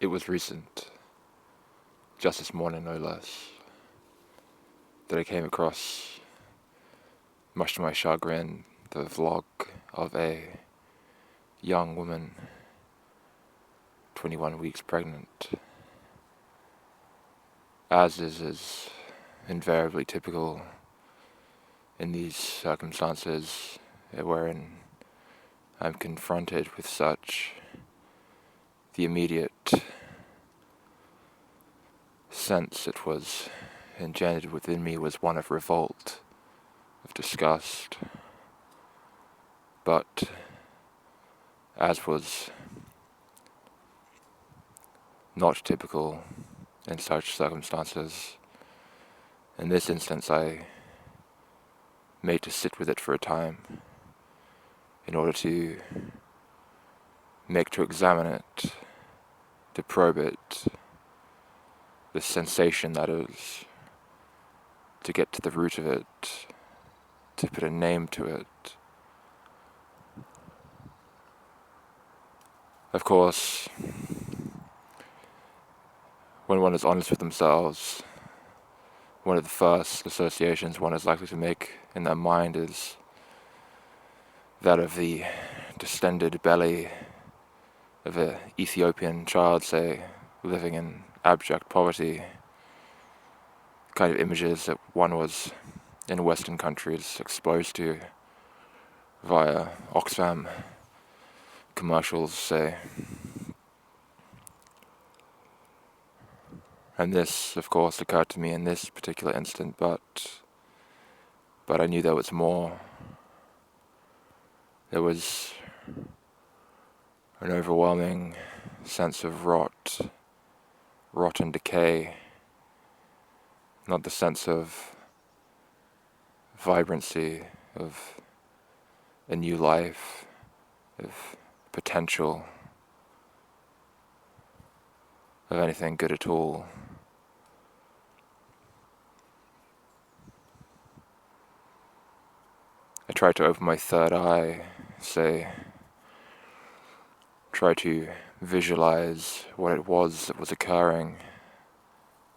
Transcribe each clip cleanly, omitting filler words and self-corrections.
It was recent, just this morning no less, that I came across, much to my chagrin, the vlog of a young woman, 21 weeks pregnant. As is invariably typical in these circumstances wherein I'm confronted with such, the immediate sense it was engendered within me was one of revolt, of disgust. But, as was not typical in such circumstances, in this instance I made to sit with it for a time in order to examine it, to probe it, the sensation that is, to get to the root of it, to put a name to it. Of course, when one is honest with themselves, one of the first associations one is likely to make in their mind is that of the distended belly of an Ethiopian child, say, living in abject poverty, kind of images that one was, in Western countries, exposed to via Oxfam commercials, say. And this, of course, occurred to me in this particular instant, but I knew there was more. There was an overwhelming sense of rot and decay, not the sense of vibrancy, of a new life, of potential, of anything good at all. I tried to open my third eye, say, try to visualize what it was that was occurring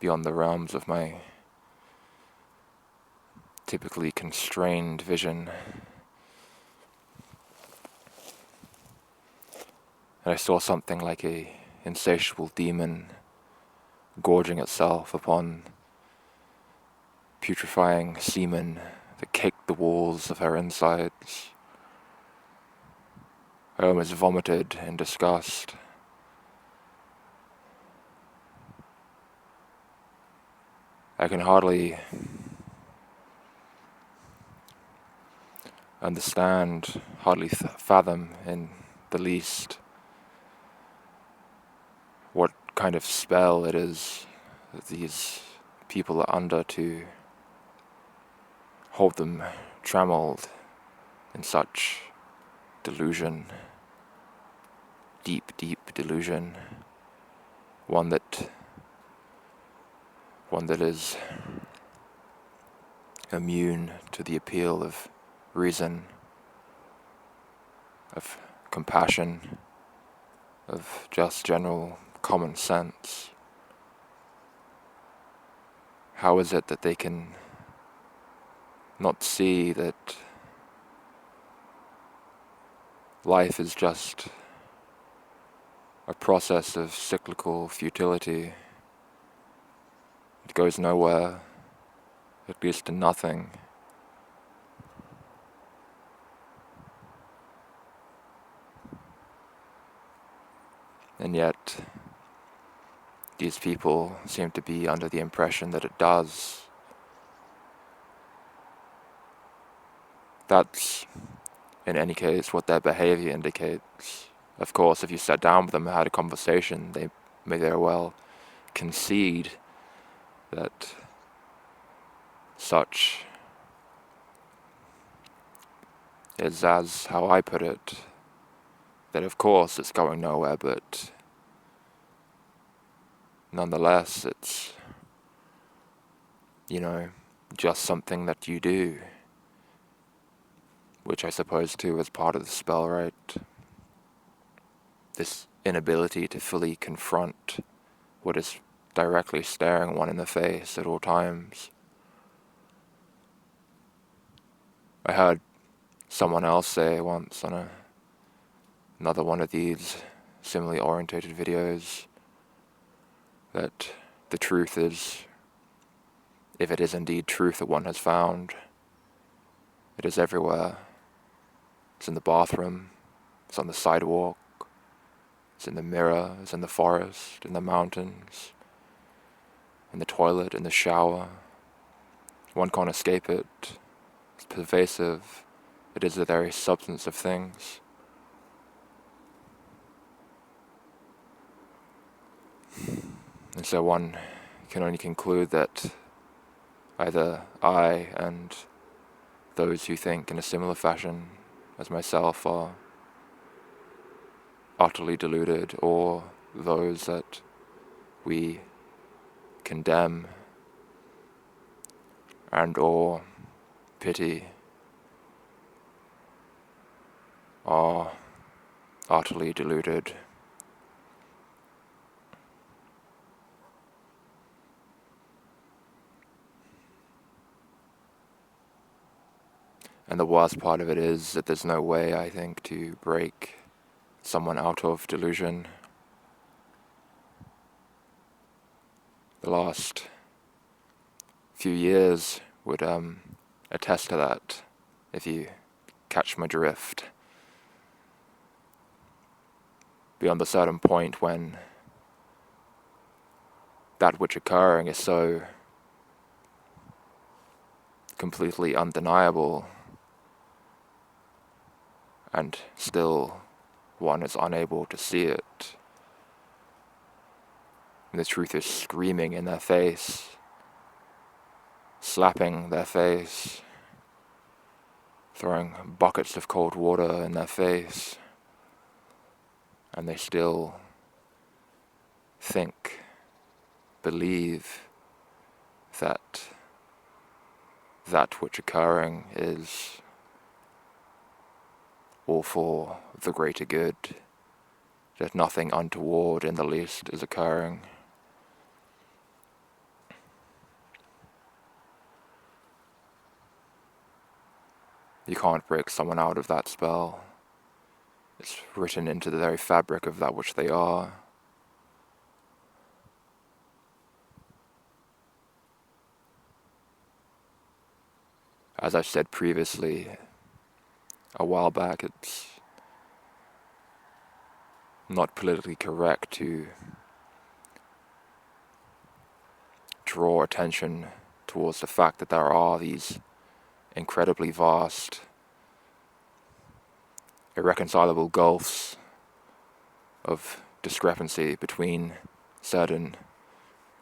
beyond the realms of my typically constrained vision. And I saw something like a insatiable demon gorging itself upon putrefying semen that caked the walls of her insides. I almost vomited in disgust. I can hardly understand, hardly fathom in the least what kind of spell it is that these people are under to hold them trammeled in such delusion, deep delusion, one that is immune to the appeal of reason, of compassion, of just general common sense. How is it that they can not see that life is just a process of cyclical futility? It goes nowhere, it leads to nothing. And yet, these people seem to be under the impression that it does. That's, in any case, what their behavior indicates. Of course, if you sat down with them and had a conversation, they may very well concede that such is, as how I put it, that of course it's going nowhere, but nonetheless it's, just something that you do, which I suppose too is part of the spell, right? This inability to fully confront what is directly staring one in the face at all times. I heard someone else say once on another one of these similarly orientated videos that the truth is, if it is indeed truth that one has found, it is everywhere. It's in the bathroom, it's on the sidewalk, it's in the mirror, it's in the forest, in the mountains, in the toilet, in the shower. One can't escape it. It's pervasive. It is the very substance of things. And so one can only conclude that either I and those who think in a similar fashion as myself are utterly deluded, or those that we condemn and or pity are utterly deluded. And the worst part of it is that there's no way, I think, to break someone out of delusion. The last few years would attest to that, if you catch my drift. Beyond a certain point when that which occurring is so completely undeniable, and still one is unable to see it. And the truth is screaming in their face, slapping their face, throwing buckets of cold water in their face, and they still think, believe that that which occurring is all for the greater good, that nothing untoward in the least is occurring. You can't break someone out of that spell. It's written into the very fabric of that which they are. As I've said previously, a while back, it's not politically correct to draw attention towards the fact that there are these incredibly vast, irreconcilable gulfs of discrepancy between certain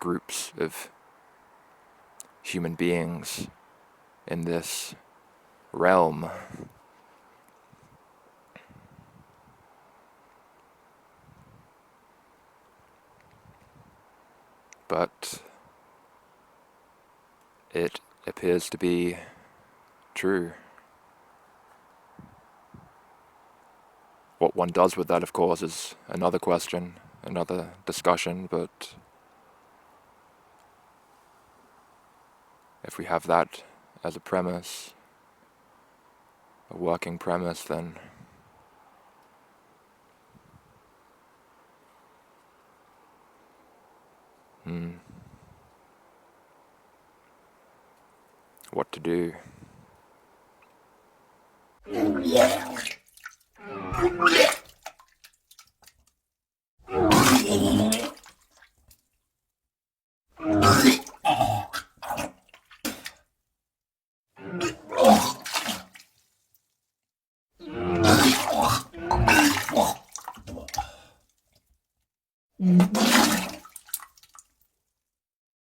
groups of human beings in this realm. But it appears to be true. What one does with that, of course, is another question, another discussion, but if we have that as a premise, a working premise, then what to do?